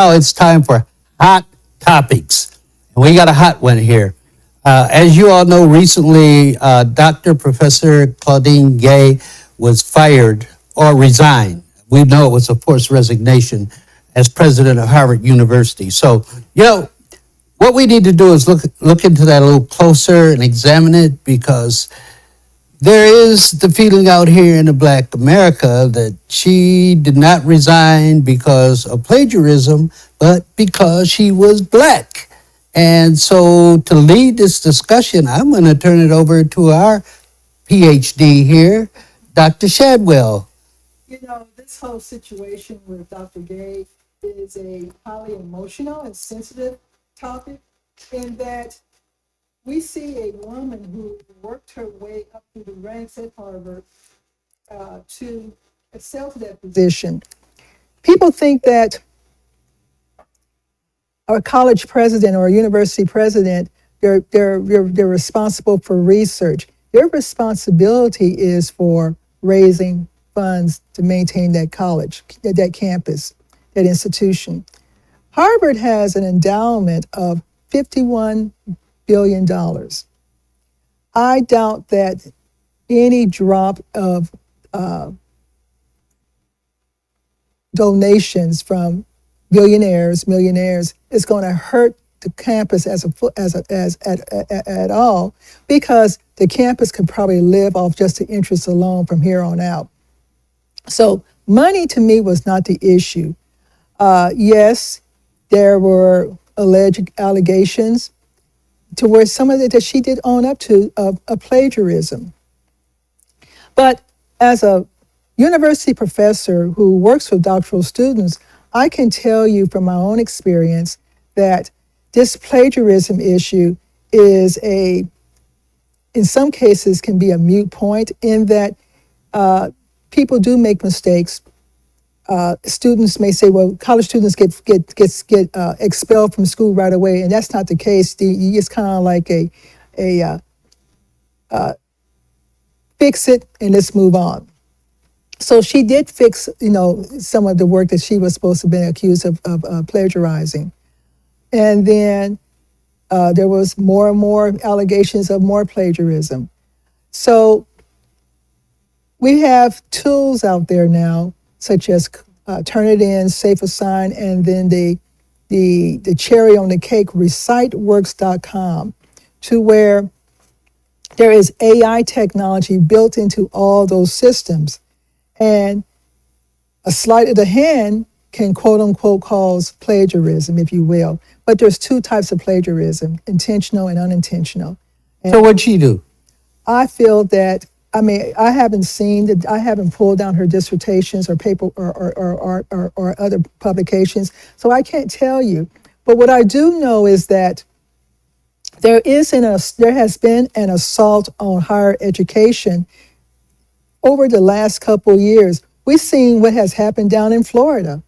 Now it's time for hot topics. We got a hot one here. As you all know, recently, Dr. Professor Claudine Gay was fired or resigned. We know it was a forced resignation as president of Harvard University. So, what we need to do is look into that a little closer and examine it, because there is the feeling out here in the Black America that she did not resign because of plagiarism, but because she was Black. And so to lead this discussion, I'm going to turn it over to our PhD here, Dr. Shadwell. This whole situation with Dr. Gay is a highly emotional and sensitive topic, in that we see a woman who worked her way up through the ranks at Harvard to excel to that position. People think that a college president or a university president, they're responsible for research. Their responsibility is for raising funds to maintain that college, that campus, that institution. Harvard has an endowment of $51 billion. I doubt that any drop of donations from millionaires is going to hurt the campus at all, because the campus could probably live off just the interest alone from here on out. So money to me was not the issue. Yes, there were alleged allegations to where some of it that she did own up to of plagiarism. But as a university professor who works with doctoral students, I can tell you from my own experience that this plagiarism issue is in some cases can be a moot point, in that people do make mistakes. Students may say, well, college students get expelled from school right away, and that's not the case. It's kind of like a fix it and let's move on. So she did fix, some of the work that she was supposed to have been accused of plagiarizing. And then there was more and more allegations of more plagiarism. So we have tools out there now, such as Turnitin, Safe Assign, and then the cherry on the cake, reciteworks.com, to where there is AI technology built into all those systems. And a sleight of the hand can quote unquote cause plagiarism, if you will. But there's two types of plagiarism, intentional and unintentional. And So what'd she do? I feel that, I haven't pulled down her dissertations or paper or other publications, so I can't tell you. But what I do know is that there has been an assault on higher education over the last couple of years. We've seen what has happened down in Florida,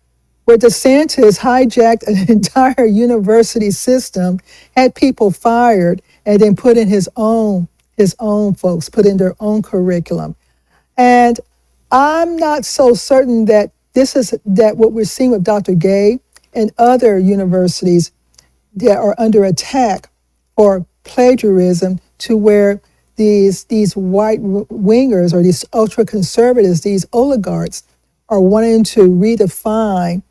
where DeSantis hijacked an entire university system, had people fired, and then put in his own folks, put in their own curriculum. And I'm not so certain that that what we're seeing with Dr. Gay and other universities that are under attack for plagiarism, to where these white wingers or these ultra conservatives, these oligarchs, are wanting to redefine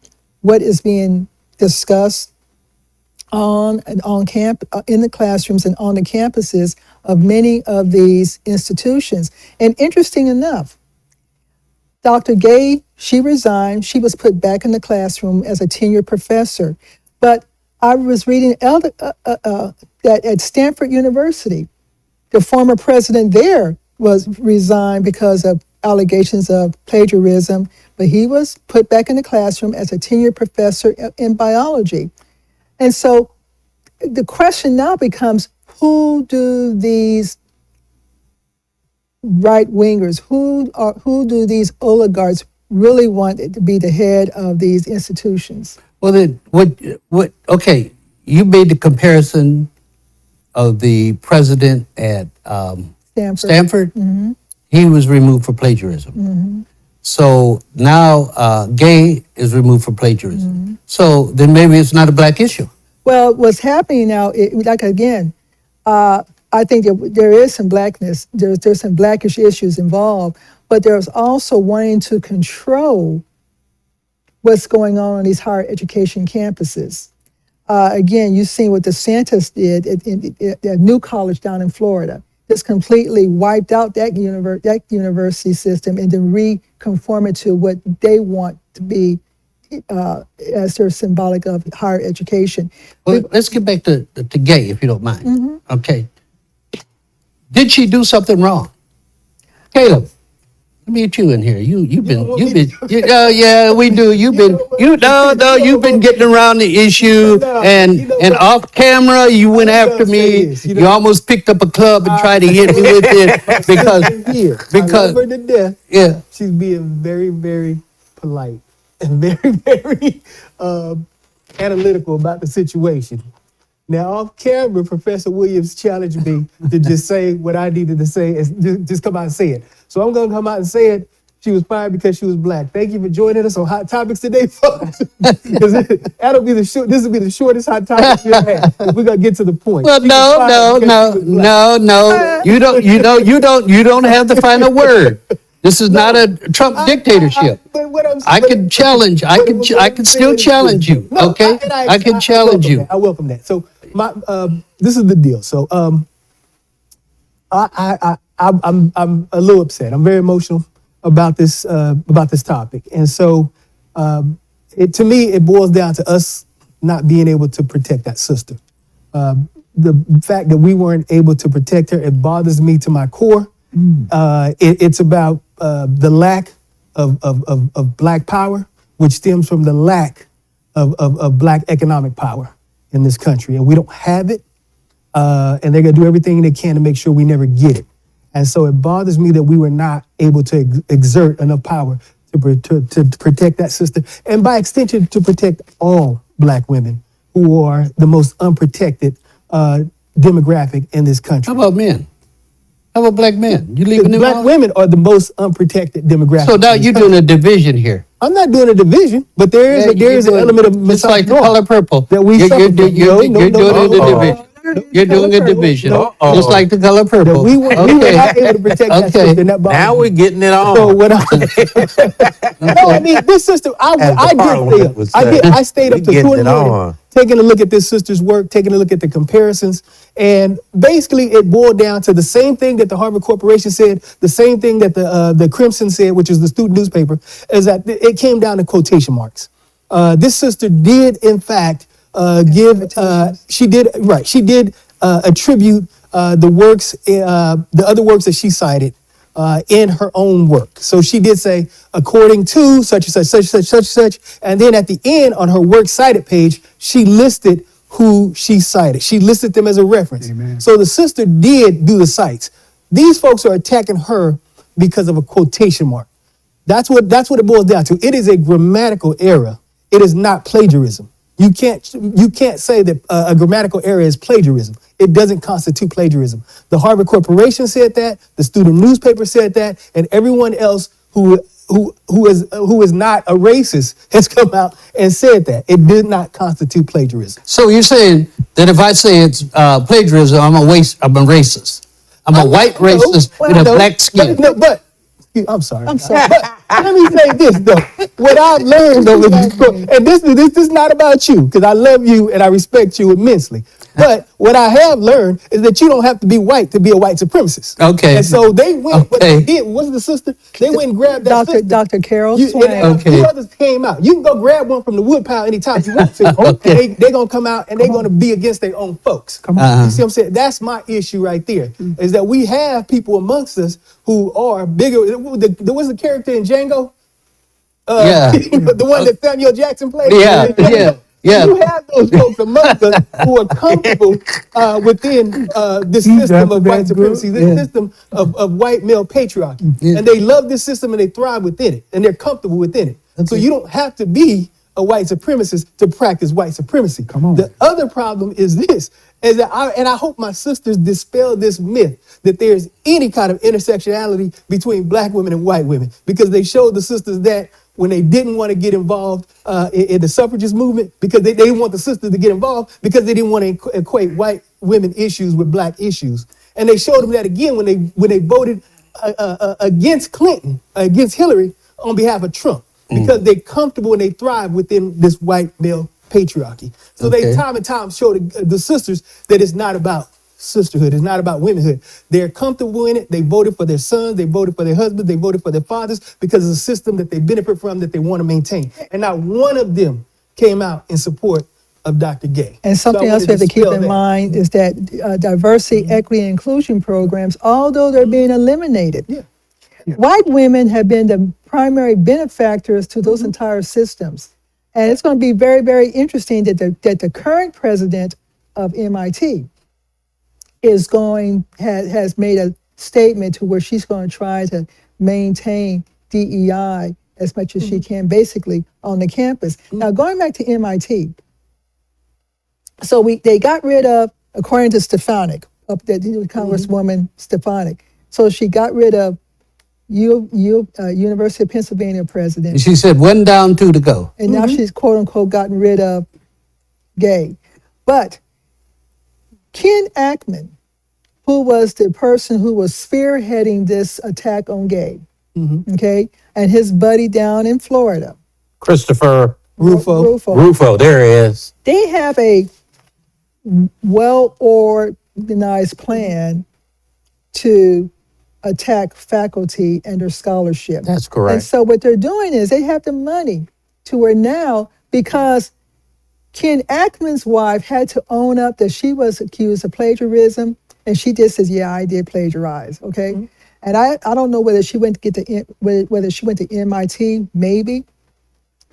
what is being discussed in the classrooms and on the campuses of many of these institutions. And interesting enough, Dr. Gay, she resigned. She was put back in the classroom as a tenured professor. But I was reading that at Stanford University, the former president there was resigned because of allegations of plagiarism, but he was put back in the classroom as a tenured professor in biology. And so the question now becomes, who do these right-wingers, who do these oligarchs really want to be the head of these institutions? Well, then, okay, you made the comparison of the president at Stanford. Stanford. Mm-hmm. He was removed for plagiarism. Mm-hmm. So now gay is removed for plagiarism. So then maybe it's not a black issue. Well, what's happening now, like again, I think that there is some blackness. There's some blackish issues involved, but there's also wanting to control what's going on these higher education campuses. Again, you've seen what DeSantis did at a new college down in Florida. Just completely wiped out that university system and then reconform it to what they want to be as their symbolic of higher education. Well, let's get back to gay, if you don't mind. Okay. Did she do something wrong? Caleb, let me get you in here. You've been yeah, we do. You've been you've been getting around the issue and off camera you went after me. You almost picked up a club and tried to hit me with it because I love her to death. Yeah. She's being very, very polite and very, very analytical about the situation. Now, off camera, Professor Williams challenged me to just say what I needed to say and just come out and say it. So I'm going to come out and say it. She was fired because she was black. Thank you for joining us on Hot Topics today, folks. That'll be this will be the shortest Hot Topics we've had. We're going to get to the point. Well, no. You don't have the final word. This is not a Trump dictatorship. I can challenge. I can still challenge you. Okay, I can challenge you. I welcome that. So this is the deal. So I'm a little upset. I'm very emotional about this topic, and so to me it boils down to us not being able to protect that sister. The fact that we weren't able to protect her, it bothers me to my core. It's about the lack of black power, which stems from the lack of black economic power in this country. And we don't have it. And they're going to do everything they can to make sure we never get it. And so it bothers me that we were not able to exert enough power to protect that sister. And by extension, to protect all black women who are the most unprotected demographic in this country. How about men? How about black men? You leaving them Black out? women are the most unprotected demographic. So now you're doing a division here. I'm not doing a division, but there is an element of just like the color purple. that we You're suffer from. doing a division. You're doing a division, just like the color purple. We were not able to protect that Okay. sister. And that bothers Now me. we're getting it on. So what I mean, this sister, I Parliament would say, I stayed up we to getting 2 in the it morning, on. taking a look at this sister's work, taking a look at the comparisons, and basically it boiled down to the same thing that the Harvard Corporation said, the same thing that the Crimson said, which is the student newspaper, is that it came down to quotation marks. This sister did, in fact, she did attribute the other works that she cited in her own work. So she did say, according to such and such, such and such, such and such, and then at the end on her works cited page, she listed who she cited. She listed them as a reference. Amen. So the sister did do the cites. These folks are attacking her because of a quotation mark. That's what it boils down to. It is a grammatical error. It is not plagiarism. You can't say that a grammatical error is plagiarism. It doesn't constitute plagiarism. The Harvard Corporation said that, the student newspaper said that, and everyone else who is not a racist has come out and said that. It did not constitute plagiarism. So you're saying that if I say it's plagiarism, I'm a racist. I'm a white racist with a black skin. I'm sorry. But let me say this though. What I've learned though is, and this is not about you, because I love you and I respect you immensely. But what I have learned is that you don't have to be white to be a white supremacist. Okay. And so they went. What they did was the sister. They went and grabbed that sister. Dr. Carol And Swain. two others came out. You can go grab one from the woodpile anytime you want to. Okay. And they're gonna come out and they're gonna be against their own folks. Come on. You see what I'm saying? That's my issue right there. Is that we have people amongst us who are bigger. What's the character in Django? Yeah. The one that Samuel Jackson played. Yeah. You have those folks amongst us who are comfortable within this system of white supremacy, this system of white male patriarchy. And they love this system and they thrive within it and they're comfortable within it. So you don't have to be a white supremacist to practice white supremacy. Come on. The other problem is this, is that I hope my sisters dispel this myth that there's any kind of intersectionality between black women and white women, because they showed the sisters that when they didn't want to get involved in the suffragist movement, because they didn't want the sisters to get involved because they didn't want to equate white women issues with black issues. And they showed them that again when they voted against Clinton, against Hillary on behalf of Trump, because they're comfortable and they thrive within this white male patriarchy. So they time and time showed the sisters that it's not about sisterhood, it's not about womanhood. They're comfortable in it. They voted for their sons, they voted for their husbands, they voted for their fathers because it's a system that they benefit from, that they want to maintain. And not one of them came out in support of Dr. Gay. And something else we have to keep in mind is that diversity, equity, and inclusion programs, although they're being eliminated, white women have been the primary benefactors to those entire systems. And it's going to be very, very interesting that the current president of MIT has made a statement to where she's going to try to maintain DEI as much as she can, basically, on the campus. Now, going back to MIT, so they got rid of, according to Stefanik, Congresswoman Stefanik, so she got rid of University of Pennsylvania president. And she said, one down, two to go. And now she's, quote unquote, gotten rid of Gay. But Ken Ackman, who was the person who was spearheading this attack on Gay, okay, and his buddy down in Florida, Christopher Rufo, there he is. they have a well-organized plan to attack faculty and their scholarship. That's correct. And so what they're doing is they have the money to where now, because Ken Ackman's wife had to own up that she was accused of plagiarism, and she just says, yeah, I did plagiarize, okay? And I don't know whether she went to whether she went to MIT, maybe.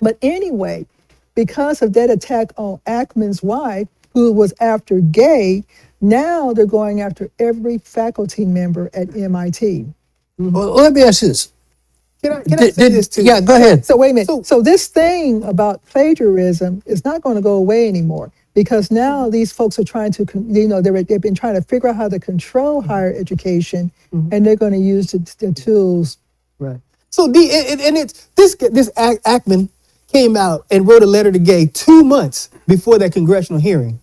But anyway, because of that attack on Ackman's wife, who was after Gay, now they're going after every faculty member at MIT. Well, let me ask you this. Can I say this too? Yeah, go ahead. So wait a minute. So this thing about plagiarism is not going to go away anymore, because now these folks are trying to, they've been trying to figure out how to control higher education, and they're going to use the tools. Right. So this Ackman came out and wrote a letter to Gay 2 months before that congressional hearing.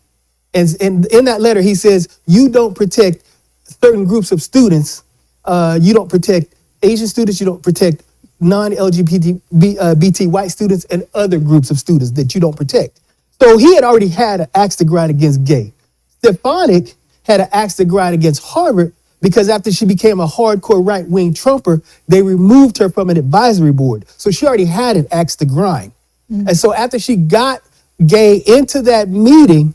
And in that letter, he says, you don't protect certain groups of students. You don't protect Asian students. You don't protect non-LGBT white students and other groups of students that you don't protect. So he had already had an axe to grind against Gay. Stefanik had an axe to grind against Harvard because after she became a hardcore right-wing Trumper, they removed her from an advisory board. So she already had an axe to grind. And so after she got Gay into that meeting,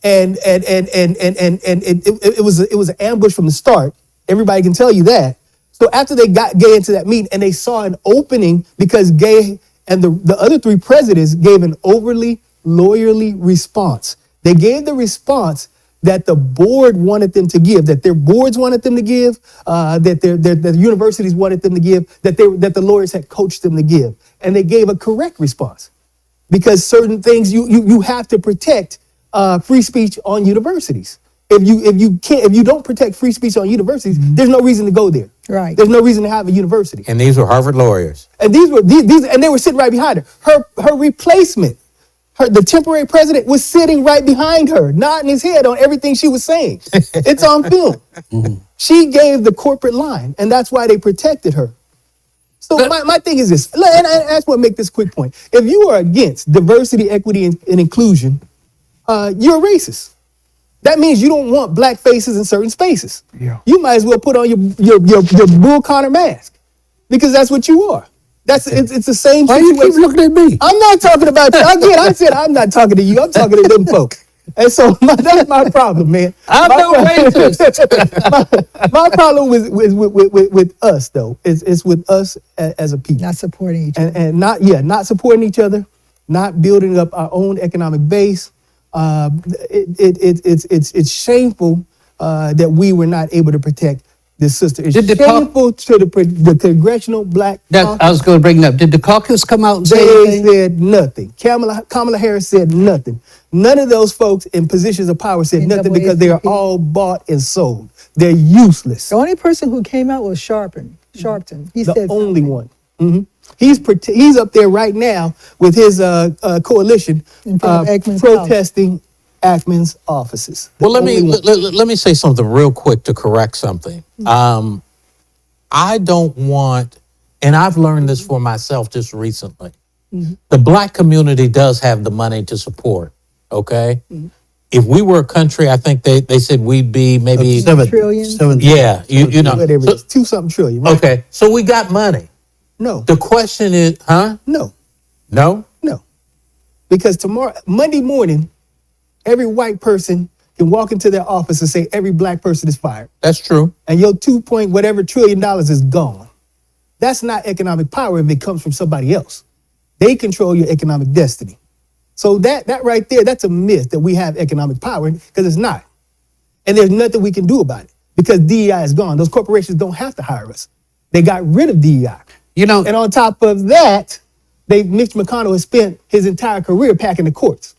and it was an ambush from the start. Everybody can tell you that. So after they got Gay into that meeting and they saw an opening, because Gay and the other three presidents gave an overly lawyerly response. They gave the response that the board wanted them to give, that their boards wanted them to give, that the universities wanted them to give, that the lawyers had coached them to give. And they gave a correct response, because certain things you have to protect free speech on universities. If you don't protect free speech on universities, there's no reason to go there. Right. There's no reason to have a university. And these were Harvard lawyers. And these and they were sitting right behind her. Her replacement, the temporary president, was sitting right behind her, nodding his head on everything she was saying. It's on film. She gave the corporate line, and that's why they protected her. So my thing is this, and I just want to make this quick point. If you are against diversity, equity, and inclusion, you're a racist. That means you don't want black faces in certain spaces. Yeah. You might as well put on your Bull Connor mask, because that's what you are. It's the same Why situation. you keep looking at me? I'm not talking about you. Again, I said I'm not talking to you. I'm talking to them folk. And so that's my problem, man. I'm no racist. My problem with us, though, is with us as a people. Not supporting each other. And not supporting each other, not building up our own economic base. It's shameful that we were not able to protect This sister is Did the shameful to the Congressional Black That Caucus. I was going to bring it up. Did the caucus come out and say They anything? said nothing. Kamala Harris said nothing. None of those folks in positions of power said nothing because they are NAACP. all bought and sold. They're useless. The only person who came out was Sharpton. He The said only something. one. He's up there right now with his coalition In front of Ekman's house. protesting Ackman's offices. The Well, let me only one. let me say something real quick to correct something. I don't want, and I've learned this for myself just recently. The black community does have the money to support. Okay, if we were a country, I think they said we'd be maybe Trillion. yeah, you know. Whatever it is, So- 2-something trillion. Right? okay, so we got money. No, The question is, no. No. Because Monday morning, every white person can walk into their office and say every black person is fired. That's true. And your 2 trillion is gone. That's not economic power if it comes from somebody else. They control your economic destiny. So that right there, that's a myth that we have economic power, because it's not. And there's nothing we can do about it because DEI is gone. Those corporations don't have to hire us. They got rid of DEI. You know, And on top of that, Mitch McConnell has spent his entire career packing the courts.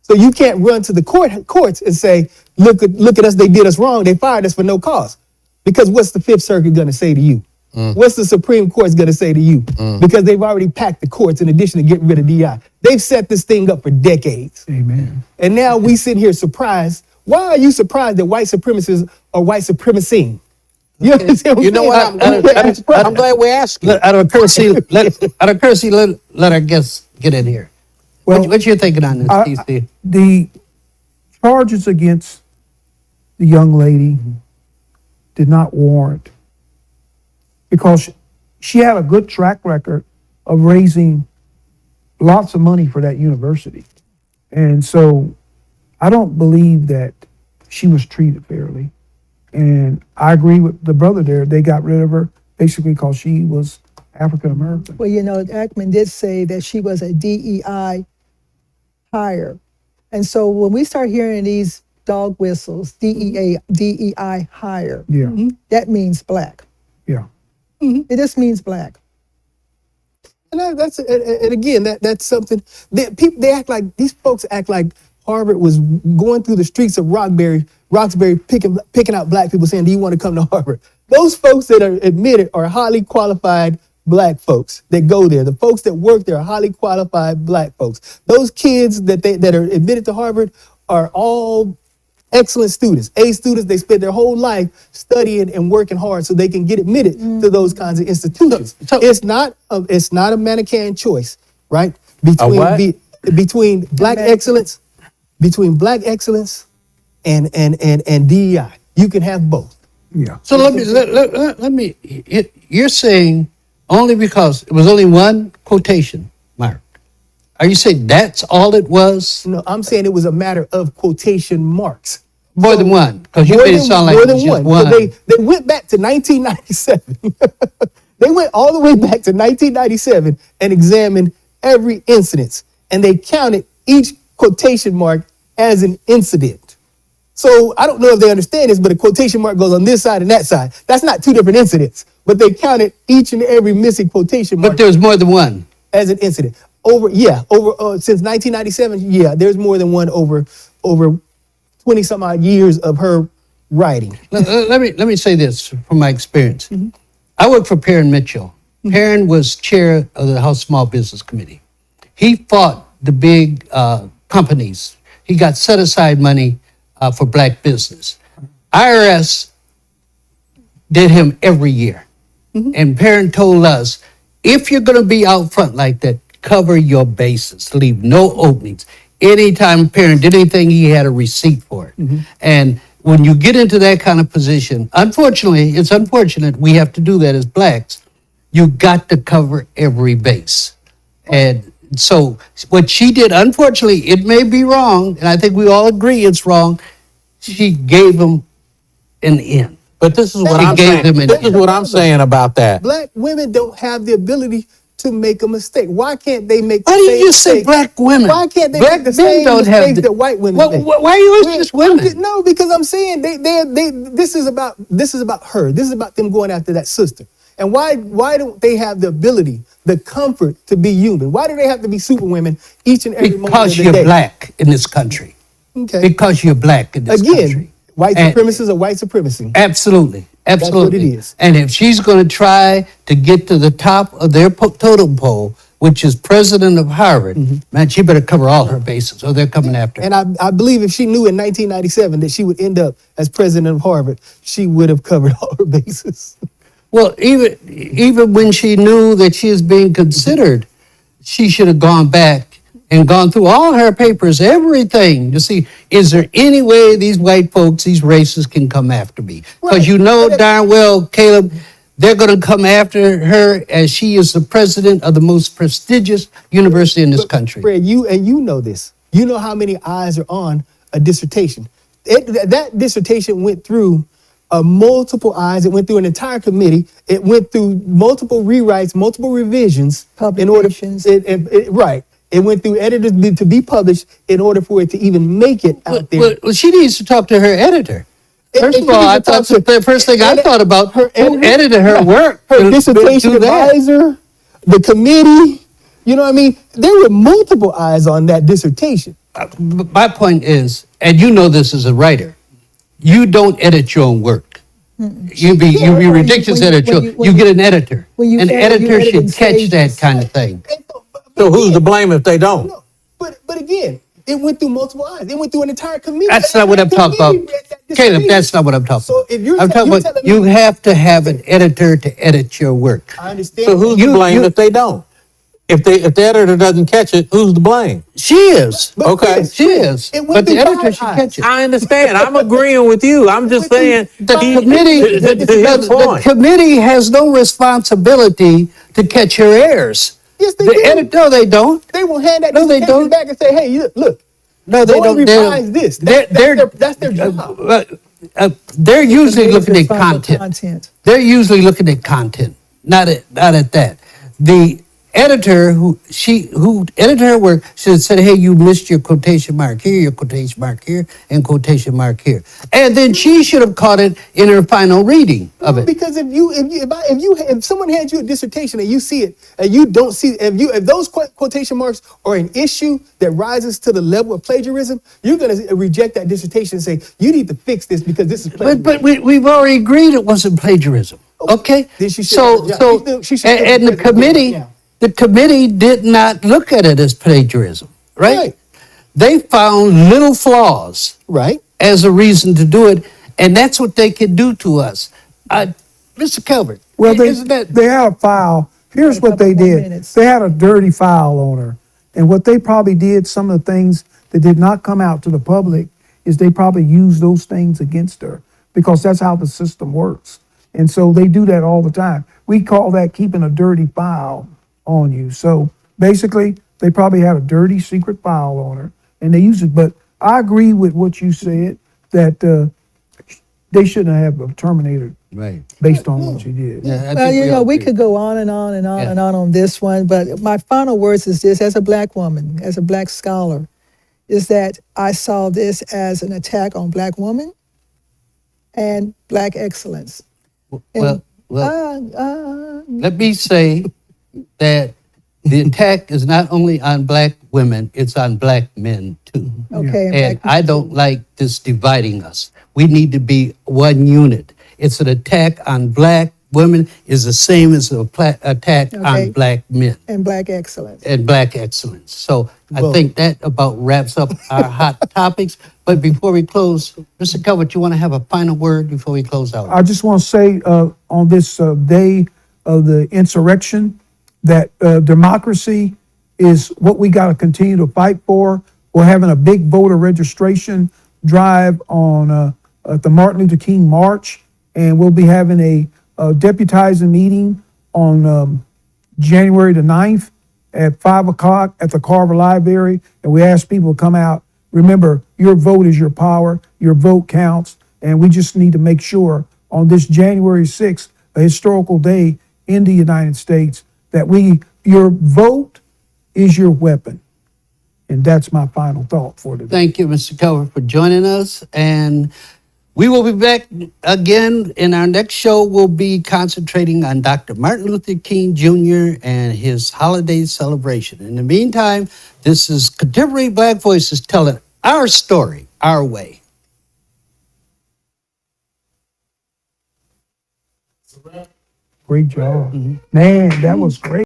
So you can't run to the courts and say, look at us, they did us wrong, they fired us for no cause. Because what's the Fifth Circuit gonna say to you? What's the Supreme Court's gonna say to you? Because they've already packed the courts in addition to getting rid of DI. They've set this thing up for decades. Amen. And now we sit here surprised. Why are you surprised that white supremacists are white supremacing? You understand what You know I'm what? saying? I'm glad we asked you. out of courtesy, let our guests get in here. Well, what you thinking on this, I- TC? the charges against the young lady did not warrant, because she had a good track record of raising lots of money for that university. And so I don't believe that she was treated fairly. And I agree with the brother there. They got rid of her basically because she was African American. Well, Ackman did say that she was a DEI hire. And so when we start hearing these dog whistles, DEI hire, Yeah, that means black. yeah. It just means black. And and again, that's something that people, these folks act like Harvard was going through the streets of Roxbury picking out black people saying, do you want to come to Harvard? Those folks that are admitted are highly qualified black folks that go there. The folks that work there are highly qualified black folks. Those kids that are admitted to Harvard are all excellent students, A students. They spend their whole life studying and working hard so they can get admitted to those kinds of institutions. So- it's not a Manichaean choice, right? Between what? between black excellence, and DEI. You can have both. Yeah. So let me. You're saying only because it was only one quotation mark. Are you saying that's all it was? No, I'm saying it was a matter of quotation marks. More than one, because you More made it than- sound like more it than was just one. one. So they went back to 1997. They went all the way back to 1997 and examined every incident, and they counted each quotation mark as an incident. So I don't know if they understand this, but a quotation mark goes on this side and that side. That's not two different incidents, but they counted each and every missing quotation mark But there was more than one. as an incident. Since 1997, there's more than one over 20 some odd years of her writing. Let me say this from my experience. I worked for Perrin Mitchell. Perrin was chair of the House Small Business Committee. He fought the big companies. He got set aside money for black business. IRS did him every year. And Perrin told us, if you're going to be out front like that, cover your bases, leave no openings. Anytime Perrin did anything, he had a receipt for it. And when you get into that kind of position, unfortunately, it's unfortunate we have to do that as blacks. You got to cover every base. And so what she did, unfortunately, it may be wrong, and I think we all agree it's wrong. She gave him an in. But this is what He I'm gave saying. them an This is in. what I'm saying about that. Black women don't have the ability to make a mistake. Why can't they make Why the do same you just say mistake? black women? Why can't they Black make the men same don't have mistakes the- that white women make? Why are you listening to women? No, because I'm saying this is about her. This is about them going after that sister. And why don't they have the ability, the comfort to be human? Why do they have to be super women each and every moment Because of the you're day? black in this country. Okay. Because you're black in this Again, country. white And- supremacy are white supremacy. Absolutely. Absolutely. what it is. And if she's going to try to get to the top of their totem pole, which is president of Harvard, man, she better cover all her bases or they're coming after her. And I believe if she knew in 1997 that she would end up as president of Harvard, she would have covered all her bases. Well, even when she knew that she is being considered, she should have gone back and gone through all her papers, everything, to see, is there any way these white folks, these racists can come after me? Because Right. you know But- darn well, Caleb, they're going to come after her as she is the president of the most prestigious university in this country. Fred, you know this. You know how many eyes are on a dissertation. That dissertation went through multiple eyes. It went through an entire committee. It went through multiple rewrites, multiple revisions. Publications. Right. It went through editors to be published in order for it to even make it out there. Well, she needs to talk to her editor. First And of all, she I needs to thought talk to- the first thing I and- thought about her who editor- edited her work. Her to dissertation do that. advisor, the committee. You know what I mean? There were multiple eyes on that dissertation. My point is, and you know this as a writer, you don't edit your own work. You be ridiculous when you- editor. when you- when You you- get an editor. when you An edit, you editor edit in should catch that stages. kind of thing. So who's to blame if they don't? No, but again, it went through multiple eyes. It went through an entire committee. That's not what I'm talking about. Committee read that Caleb, dissertation. that's not what I'm talking So about. if you're I'm talking you're about telling you me- have to have an editor to edit your work. I understand. So who's You- to blame you- if they don't? If the editor doesn't catch it, who's to blame? She is. But Okay. Chris, She is. it went But the through editor five should eyes. catch it. I understand. I'm agreeing with you. I'm just saying The he- committee, to his the point. committee has no responsibility to catch her errors. Yes, they The do. edit, no, they don't. They will hand that No, they dissertation don't. back and say, "Hey, look, No, they go don't. and They revise don't. this." They're- That's their job. They're usually Committee's looking at responsible for content. They're usually looking at content, not at that. The editor who edited her work should have said, "Hey, you missed your quotation mark here, your quotation mark here, and quotation mark here," and then she should have caught it in her final reading of it. Because if someone hands you a dissertation and you see it and you don't see if those quotation marks are an issue that rises to the level of plagiarism, you're going to reject that dissertation and say you need to fix this because this is plagiarism. But we've already agreed it wasn't plagiarism. Okay, Then she should so have a job. so She should still and be the president committee, now. the committee did not look at it as plagiarism, right? Right. They found little flaws Right. as a reason to do it, and that's what they can do to us. Mr. Calvert, Well, isn't that they had a file. Here's Got a what they couple more did. minutes. They had a dirty file on her. And what they probably did, some of the things that did not come out to the public, is they probably used those things against her because that's how the system works. And so they do that all the time. We call that keeping a dirty file on you. So basically, they probably had a dirty secret file on her and they use it. But I agree with what you said that they shouldn't have terminated right? based on what she did. Yeah, I Well, think you know, all we agree. could go on and on and on Yeah. and on this one, but my final words is this: as a black woman, as a black scholar, is that I saw this as an attack on black women and black excellence. Well, And, let me say that the attack is not only on black women; it's on black men too. okay, And black I don't like this dividing us. We need to be one unit. It's an attack on black women is the same as an attack Okay. on black men and black excellence. and black excellence. So I Well- think that about wraps up our hot topics. But before we close, Mr. Calvert, you want to have a final word before we close out? I just want to say on this day of the insurrection that democracy is what we got to continue to fight for. We're having a big voter registration drive on at the Martin Luther King March, and we'll be having a deputizing meeting on January the 9th at 5 o'clock at the Carver Library, and we ask people to come out. Remember, your vote is your power, your vote counts, and we just need to make sure on this January 6th, a historical day in the United States, that we your vote is your weapon. And that's my final thought for today. Thank you, Mr. Cover, for joining us. And we will be back again. In our next show, we'll be concentrating on Dr. Martin Luther King Jr. and his holiday celebration. In the meantime, this is Contemporary Black Voices telling our story, our way. Great job. Man, that was great.